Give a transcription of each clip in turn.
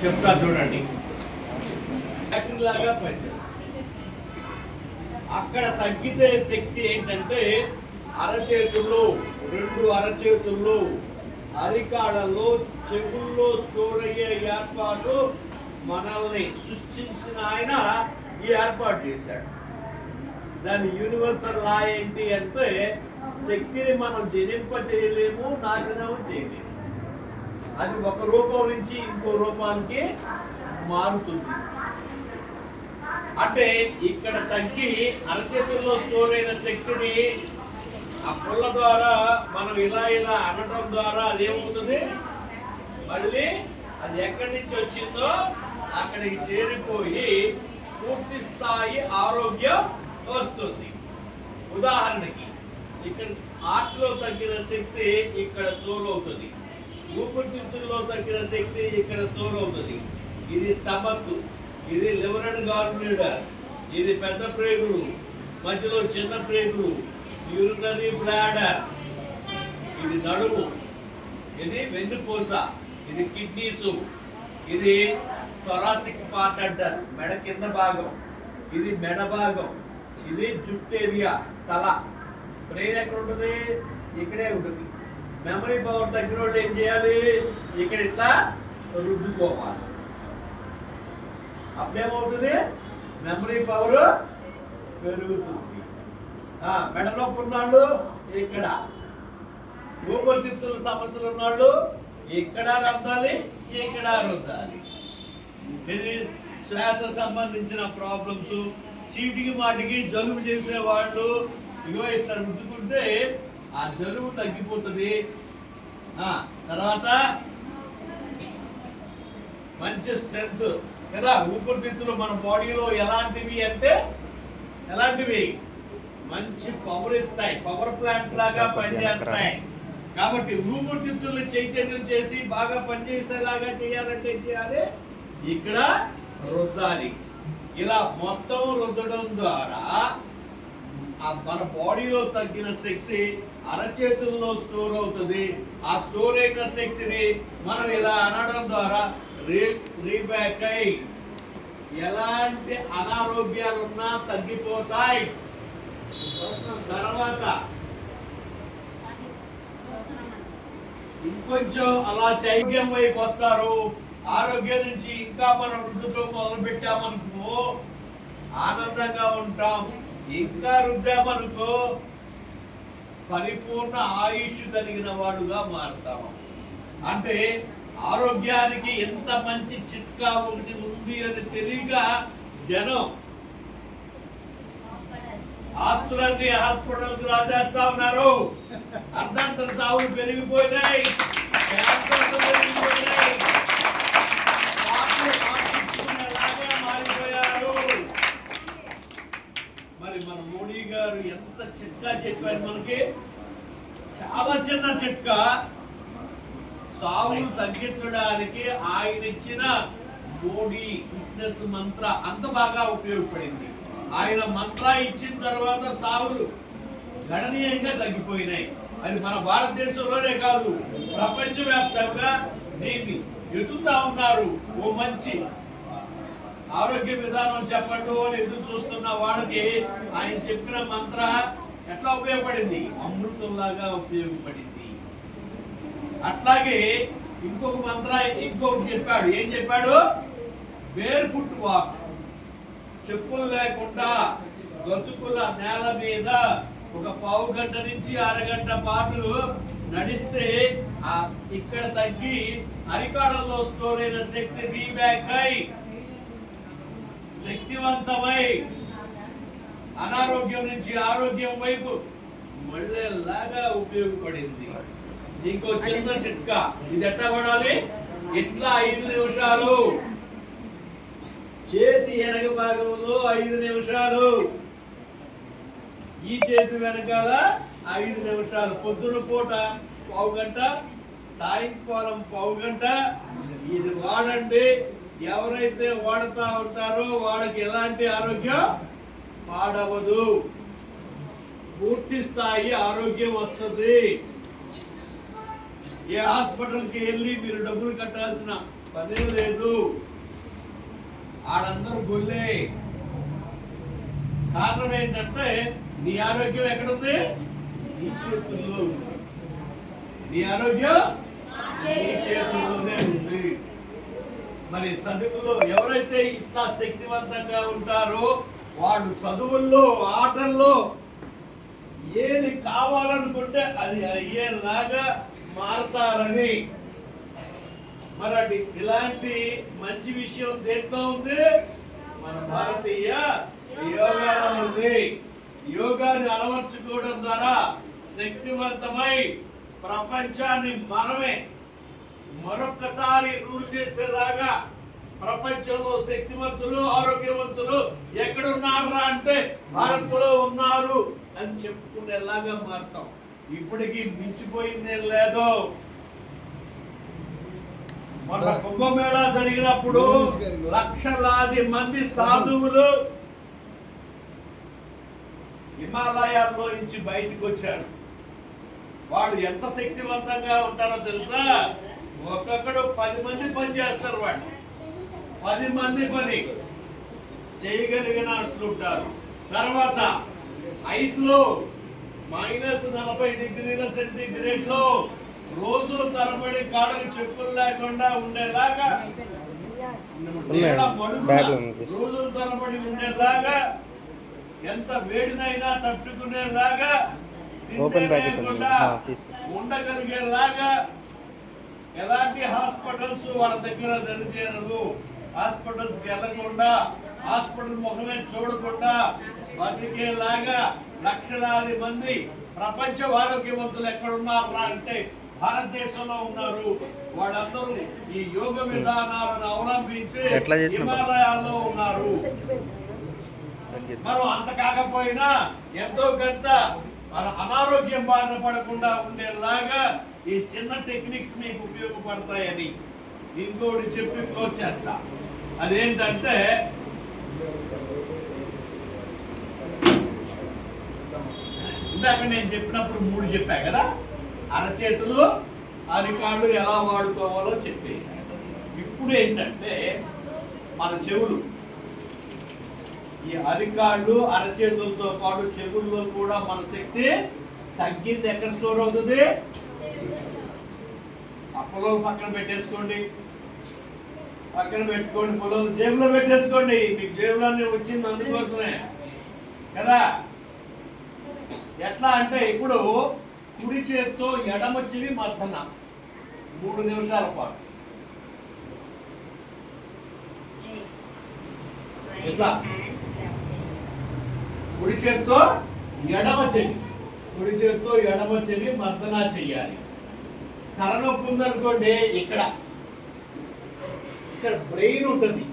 చెప్తా చూడండి. లాగా పనిచేస్తుంది. అక్కడ తగ్గితే శక్తి ఏంటంటే అరచేతుల్లో, 2 అరచేతుల్లో, అరికాళ్ళలో, చెవుల్లో స్టోర్ అయ్యే ఏర్పాటు మనల్ని సృష్టించిన ఆయన ఈ ఏర్పాటు చేశాడు. దాని యూనివర్సల్ లా ఏంటి అంటే శక్తిని మనం జనింప చేయలేము, నాశనం చేయలేము. అది ఒక రూపం నుంచి ఇంకో రూపానికి మారుతుంది. అంటే ఇక్కడ తగ్గి అరచేతుల్లో స్టోర్ అయిన శక్తిని ఆ పుల్ల ద్వారా మనం ఇలా అనడం ద్వారా అదేమవుతుంది, మళ్ళీ అది ఎక్కడి నుంచి వచ్చిందో అక్కడికి చేరిపోయి పూర్తి స్థాయి ఆరోగ్యం వస్తుంది. ఉదాహరణకి ఇక్కడ హార్ట్లో తగ్గిన శక్తి ఇక్కడ స్టోర్ అవుతుంది, ఊపిరితిత్తుల్లో తగ్గిన శక్తి ఇక్కడ స్టోర్ అవుతుంది. ఇది స్టమక్, ఇది లివర్ అండ్ గాల్ బ్లాడర్, ఇది పెద్ద ప్రేగులు, మధ్యలో చిన్న ప్రేగులు, యూరినరీ బ్లాడర్, ఇది నడుము, ఇది వెన్నుపూస, ఇది కిడ్నీసు, ఇది థొరాసిక్ పార్ట్ అంటారు, మెడ కింద భాగం, ఇది మెడ భాగం, ఇది జుట్టు ఏరియా, తల. బ్రెయిన్ ఎక్కడ ఉంటుంది, ఇక్కడే ఉంటుంది. మెమరీ పవర్ తగ్గిన వాళ్ళు ఏం చేయాలి, ఇక్కడ ఇట్లా రుద్దుకోవాలి. అప్పుడేమవుతుంది, మెమరీ పవర్ పెరుగుతుంది. మెడ నొప్పి ఉన్నాళ్ళు ఇక్కడ, ఊపిరితిత్తుల సమస్యలు ఉన్నాళ్ళు ఇక్కడ రుద్దాలి, ఇక్కడ రుద్దాలి. ఇది శ్వాస సంబంధించిన ప్రాబ్లమ్స్, చీటికి మాటికి జలుబు చేసేవాళ్ళు ఇగో ఇట్లా రుద్దుకుంటే ఆ జలుబు తగ్గిపోతుంది. తర్వాత మంచి స్ట్రెంగ్త్ కదా. ఊపిరితిత్తులు మన బాడీలో ఎలాంటివి అంటే ఎలాంటివి, మంచి పవర్ ఇస్తాయి, పవర్ ప్లాంట్ లాగా పనిచేస్తాయి. కాబట్టి ఊపిరితిత్తులు చైతన్యం చేసి బాగా పనిచేసేలాగా చేయాలంటే ఏం చేయాలి, ఇక్కడ రుద్దాలి. ఇలా మొత్తం రుద్దడం ద్వారా మన బాడీలో తగ్గిన శక్తి అరచేతుల్లో స్టోర్ అవుతుంది. ఆ స్టోర్ అయిన శక్తిని మనం ఇలా అనడం ద్వారా రీబ్యాక్ అయి ఎలాంటి అనారోగ్యాలున్నా తగ్గిపోతాయి. తర్వాత ఇంకొంచెం అలా చైతన్యం వైపు వస్తారు. ఆరోగ్యం నుంచి ఇంకా మనం రుద్దుతో మొదలు పెట్టామనుకో ఆనందంగా ఉంటాం. ఇంకా రుద్దామనుకో పరిపూర్ణ ఆయుష్ కలిగిన వాడుగా మారుతాము. అంటే ఆరోగ్యానికి ఎంత మంచి చిట్కా ఒకటి ఉంది అని తెలియక జనం ఆస్తులన్నీ హాస్పిటల్కి రాసేస్తా ఉన్నారు. అర్ధాంతర సాగులు పెరిగిపోయినాయి, మారిపోయారు. మరి మన మోడీ గారు ఎంత చిట్కా చెప్పారు మనకి, చాలా చిన్న చిట్కా. సావులు తగ్గించడానికి ఆయన ఇచ్చిన మోడీ ఫిట్నెస్ మంత్ర అంత బాగా ఉపయోగపడింది. ఆయన మంత్ర ఇచ్చిన తర్వాత సావులు గణనీయంగా తగ్గిపోయినాయి. అది మన భారతదేశంలోనే కాదు, ప్రపంచవ్యాప్తంగా దీన్ని ఎదుగుతా ఉన్నారు. ఓ మంచి ఆరోగ్య విధానం చెప్పండు అని ఎదురు చూస్తున్న వాళ్ళకి ఆయన చెప్పిన మంత్ర ఎట్లా ఉపయోగపడింది, అమృతంలాగా ఉపయోగపడింది. అట్లాగే ఇంకొక మంత్ర ఇంకొకటి చెప్పాడు. ఏం చెప్పాడు, బేర్ ఫుట్ వాక్, చెప్పులు లేకుండా గతుకుల నేల మీద ఒక పావు గంట నుంచి అరగంట పాటు నడిస్తే ఇక్కడ తగ్గి అరికాడల్లో స్టోర్ అయిన శక్తి రీబ్యాక్ అయి శక్తివంతమై అనారోగ్యం నుంచి ఆరోగ్యం వైపు మళ్ళేలాగా ఉపయోగపడింది. ఇంకో చిన్న చిట్కా, ఇది ఎట్లా పడాలి, ఇట్లా 5 నిమిషాలు చేతి వెనక భాగంలో 5 నిమిషాలు, ఈ చేతి వెనకాల 5 నిమిషాలు. పొద్దున పూట పావు గంట, సాయంకాలం పావు గంట. ఇది వాడండి. ఎవరైతే వాడుతా ఉంటారో వాళ్ళకి ఎలాంటి ఆరోగ్యం పాడవదు, పూర్తి స్థాయి ఆరోగ్యం వస్తుంది. ఏ హాస్పిటల్కి వెళ్ళి మీరు డబ్బులు కట్టాల్సిన పనే లేదు. వాళ్ళందరూ గొల్లే. కారణం ఏంటంటే నీ ఆరోగ్యం ఎక్కడుంది? నీ చేతుల్లో. నీ ఆరోగ్యం నీ చేతుల్లోనే ఉంది. మరి చదువులో ఎవరైతే ఇట్లా శక్తివంతంగా ఉంటారో వాళ్ళు చదువుల్లో, ఆటల్లో ఏది కావాలనుకుంటే అది అయ్యేలాగా మారతారని. మరి ఇలాంటి మంచి విషయం దేంట్లో ఉంది? మన భారతీయ యోగాలో ఉంది. యోగాన్ని అలవర్చుకోవడం ద్వారా శక్తివంతమై ప్రపంచాన్ని మనమే మరొక్కసారి రూల్ చేసేలాగా, ప్రపంచంలో శక్తివంతులు, ఆరోగ్యవంతులు ఎక్కడున్నారా అంటే భారత్లో ఉన్నారు అని చెప్పుకునేలాగా మారుతాం. ఇప్పటికీ మించిపోయిందేం లేదు. మన కుంభమేళా జరిగినప్పుడు లక్షలాది మంది సాధువులు హిమాలయాల్లో నుంచి బయటకు వచ్చారు. వాళ్ళు ఎంత శక్తివంతంగా ఉంటారో తెలుసా? ఒక్కొక్కడు 10 మంది పని చేస్తారు. వాళ్ళు 10 మంది పని చేయగలిగినట్లుంటారు. తర్వాత ఐస్ లో -40 డిగ్రీల సెంటీగ్రేడ్ లో రోజుల తరబడి కాళ్ళకి చెప్పులు లేకుండా ఉండేలాగా, రోజుల తరబడి ఉండేలాగా, ఎంత వేడినైనా తట్టుకునేలాగా, లేకుండా ఉండగలిగేలాగా, ఎలాంటి హాస్పిటల్స్ వాళ్ళ దగ్గర దరిచేరదు. హాస్పిటల్స్ కి వెళ్లకుండా, హాస్పిటల్ ముఖమే చూడకుండా బతికేలాగా లక్షలాది మంది ప్రపంచ ఆరోగ్యవంతులు ఎక్కడున్నారా అంటే భారతదేశంలో ఉన్నారు. వాళ్ళందరూ ఈ యోగ విధానాలను అవలంబించి హిమాలయాల్లో ఉన్నారు. మనం అంత కాకపోయినా ఎంతో కొంత మన అనారోగ్యం బారిన పడకుండా ఉండేలాగా ఈ చిన్న టెక్నిక్స్ మీకు ఉపయోగపడతాయని ఇంకోటి చెప్పి క్లోజ్ చేస్తా. అదేంటంటే ఇందాక నేను చెప్పినప్పుడు 3 చెప్పా కదా, అరచేతులు, అరికాళ్ళు ఎలా వాడుకోవాలో చెప్పేసాను. ఇప్పుడు ఏంటంటే మన చెవులు, ఈ అరికాళ్ళు అరచేతులతో పాటు చెవుల్లో కూడా మన శక్తి తగ్గింది. ఎక్కడ స్టోర్ అవుతుంది? ఆ పొలం పక్కన పెట్టేసుకోండి, పక్కన పెట్టుకోండి, పొలం జేబులో పెట్టేసుకోండి. మీకు జేబులోనే వచ్చింది అందుకోసమే కదా. ఎట్లా అంటే ఇప్పుడు కుడి చేతితో ఎడమ చెవి మర్దన 3 నిమిషాల పాటు. ఎట్లా? కుడి చేతితో ఎడమ చెవి, కుడి చేతితో ఎడమ చెవి మర్దన చెయ్యాలి. తలనొప్పి ఉందనుకోండి, ఇక్కడ బ్రెయిన్ ఉంటుంది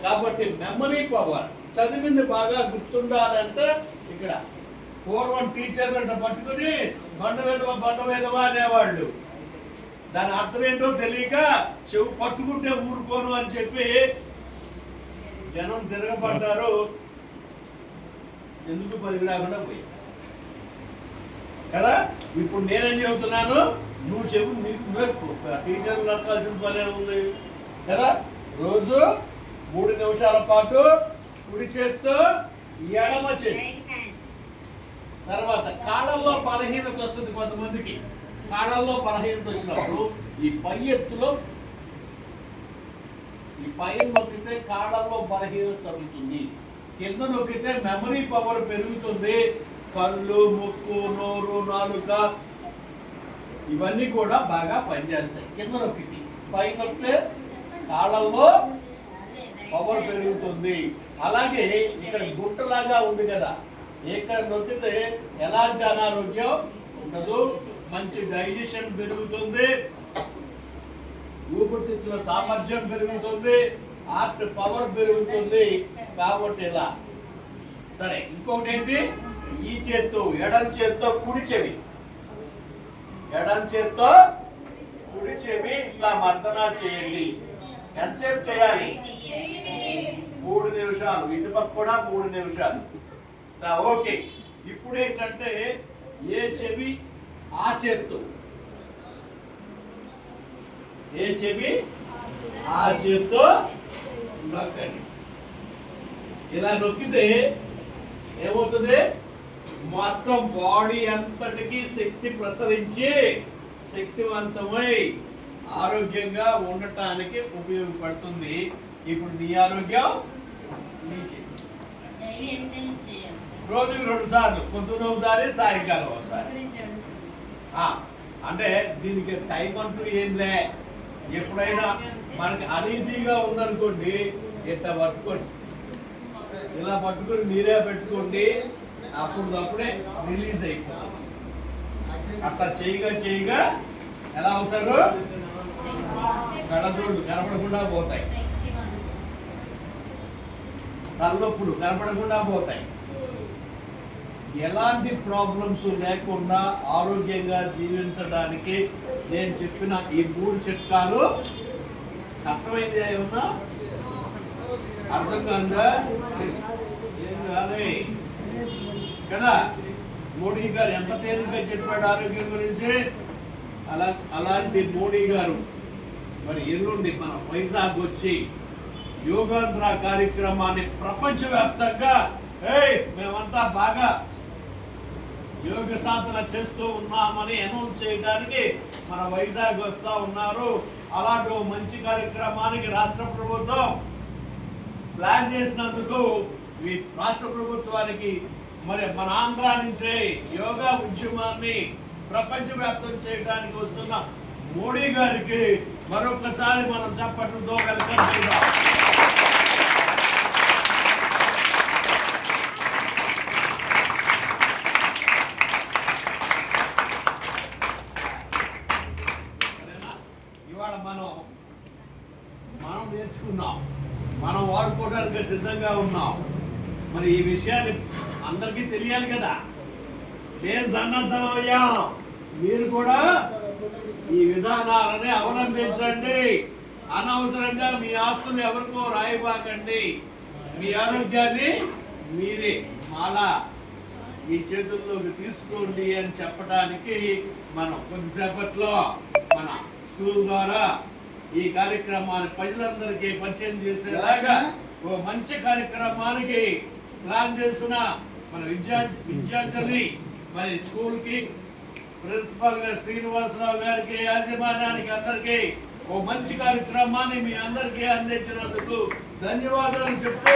కాబట్టి మెమరీ పవర్, చదివింది బాగా గుర్తుండాలంటే ఇక్కడ పూర్వం టీచర్లు అంటే పట్టుకుని బండ వేదవా అనేవాళ్ళు. దాని అర్థం ఏంటో తెలియక చెవు పట్టుకుంటే ఊరుకోను అని చెప్పి జనం తిరగబడ్డారు. ఎందుకు పనికి రాకుండా పోయి కదా. ఇప్పుడు నేనేం చెబుతున్నాను, నువ్వు చెప్పు. నీకు టీచర్లు నక్కాల్సిన పనే ఉంది కదా. రోజు 3 నిమిషాల పాటు కుడి చేత్తో ఎడమ చెయ్యి. తర్వాత కాళ్ళల్లో బలహీనత వస్తుంది కొంతమందికి. కాళ్ళల్లో బలహీనత వచ్చినప్పుడు ఈ పై ఎత్తులో ఈ పైన నొక్కితే కాళ్ళల్లో బలహీనత తగ్గుతుంది, కింద నొక్కితే మెమరీ పవర్ పెరుగుతుంది. కళ్ళు, ముక్కు, నోరు, నాలుక ఇవన్నీ కూడా బాగా పనిచేస్తాయి. కింద నొక్కితే, పై నొక్కితే కాళ్ళల్లో పవర్ పెరుగుతుంది. అలాగే ఇక్కడ గుట్టలాగా ఉంది కదా, ఇక్కడ నొక్కితే ఎలాంటి అనారోగ్యం ఉండదు, మంచి డైజెషన్ పెరుగుతుంది, ఊపిరితిత్తుల సామర్థ్యం పెరుగుతుంది, హార్ట్ పవర్ పెరుగుతుంది. కాబట్టి ఇలా సరే. ఇంకొకటి ఏంటి, ఈ చేత్తో ఎడం చేత్తో కుడి చెవి, ఎడం చేత్తో కుడి చెవి ఇట్లా మర్దన చేయండి. ఎంతసేపు చేయాలి? 3 నిమిషాలు. ఇటుపక్క కూడా 3 నిమిషాలు. ఓకే. ఇప్పుడు ఏంటంటే ఏ చెవి ఆ చేత్తో, ఏ చెవి ఆ చేత్తో నొక్కండి. ఇలా నొక్కితే ఏమవుతుంది? మొత్తం బాడీ అంతటికి శక్తి ప్రసరించి శక్తివంతమై ఆరోగ్యంగా ఉండటానికి ఉపయోగపడుతుంది. ఇప్పుడు నీ ఆరోగ్యం రోజుకి 2 సార్లు, పొద్దున్న ఒకసారి, సాయంకాలం ఒకసారి. అంటే దీనికి టైం అంటూ ఏం లే. ఎప్పుడైనా మనకి అనీజీగా ఉందనుకోండి, ఇట్లా పట్టుకోండి, ఇలా పట్టుకొని మీరే పెట్టుకోండి, అప్పుడే రిలీజ్ అయిపోతుంది. అట్లా చేయగా ఎలా అవుతారు? కళ్ళజోళ్ళు కనపడకుండా పోతాయి, తలనొప్పులు కనపడకుండా పోతాయి. ఎలాంటి ప్రాబ్లమ్స్ లేకుండా ఆరోగ్యంగా జీవించడానికి నేను చెప్పిన ఈ 3 చిట్కాలు కష్టమైంది ఏమన్నా అర్థం కాదా? ఏం కాదే కదా. మోడీ గారు ఎంత తేలిగ్గా చెప్పాడు ఆరోగ్యం గురించి. అలాంటి మోడీ గారు మరి ఎల్లుండి మన వైజాగ్ వచ్చి యోగాంధ్ర కార్యక్రమాన్ని ప్రపంచవ్యాప్తంగా మేమంతా బాగా యోగ సాధన చేస్తూ ఉన్నామని అనౌన్స్ చేయడానికి మన వైజాగ్ వస్తూ ఉన్నారు. అలాంటి మంచి కార్యక్రమానికి రాష్ట్ర ప్రభుత్వం ప్లాన్ చేసినందుకు ఈ రాష్ట్ర ప్రభుత్వానికి మరి మన ఆంధ్ర నుంచే యోగా ఉద్యమాన్ని ప్రపంచవ్యాప్తం చేయడానికి వస్తున్న మోడీ గారికి మరొకసారి మనం చప్పట్లతో వెల్కమ్ చేద్దాం. ఇవాళ మనం నేర్చుకున్నాం, మనం వాడుకోవడానికి సిద్ధంగా ఉన్నాం. మరి ఈ విషయాన్ని అందరికీ తెలియాలి కదా. నేను సన్నద్ధమయ్యా, మీరు కూడా ఈ విధానాలని అవలంబించండి. అనవసరంగా మీ ఆస్తులు ఎవరికో రాయిబాకండి. మీ ఆరోగ్యాన్ని మీరే మాలా మీ చేతుల్లోకి తీసుకోండి అని చెప్పడానికి మనం కొద్దిసేపట్లో మన స్కూల్ ద్వారా ఈ కార్యక్రమాన్ని ప్రజలందరికీ పరిచయం చేసేలాగా ఓ మంచి కార్యక్రమానికి ప్లాన్ చేసిన మన విద్యార్థుల్ని మరి స్కూల్ కి ప్రిన్సిపల్ గా శ్రీనివాసరావు గారికి, యాజమాన్యానికి అందరికీ ఓ మంచి కార్యక్రమాన్ని మీ అందరికీ అందించినందుకు ధన్యవాదాలు చెప్తూ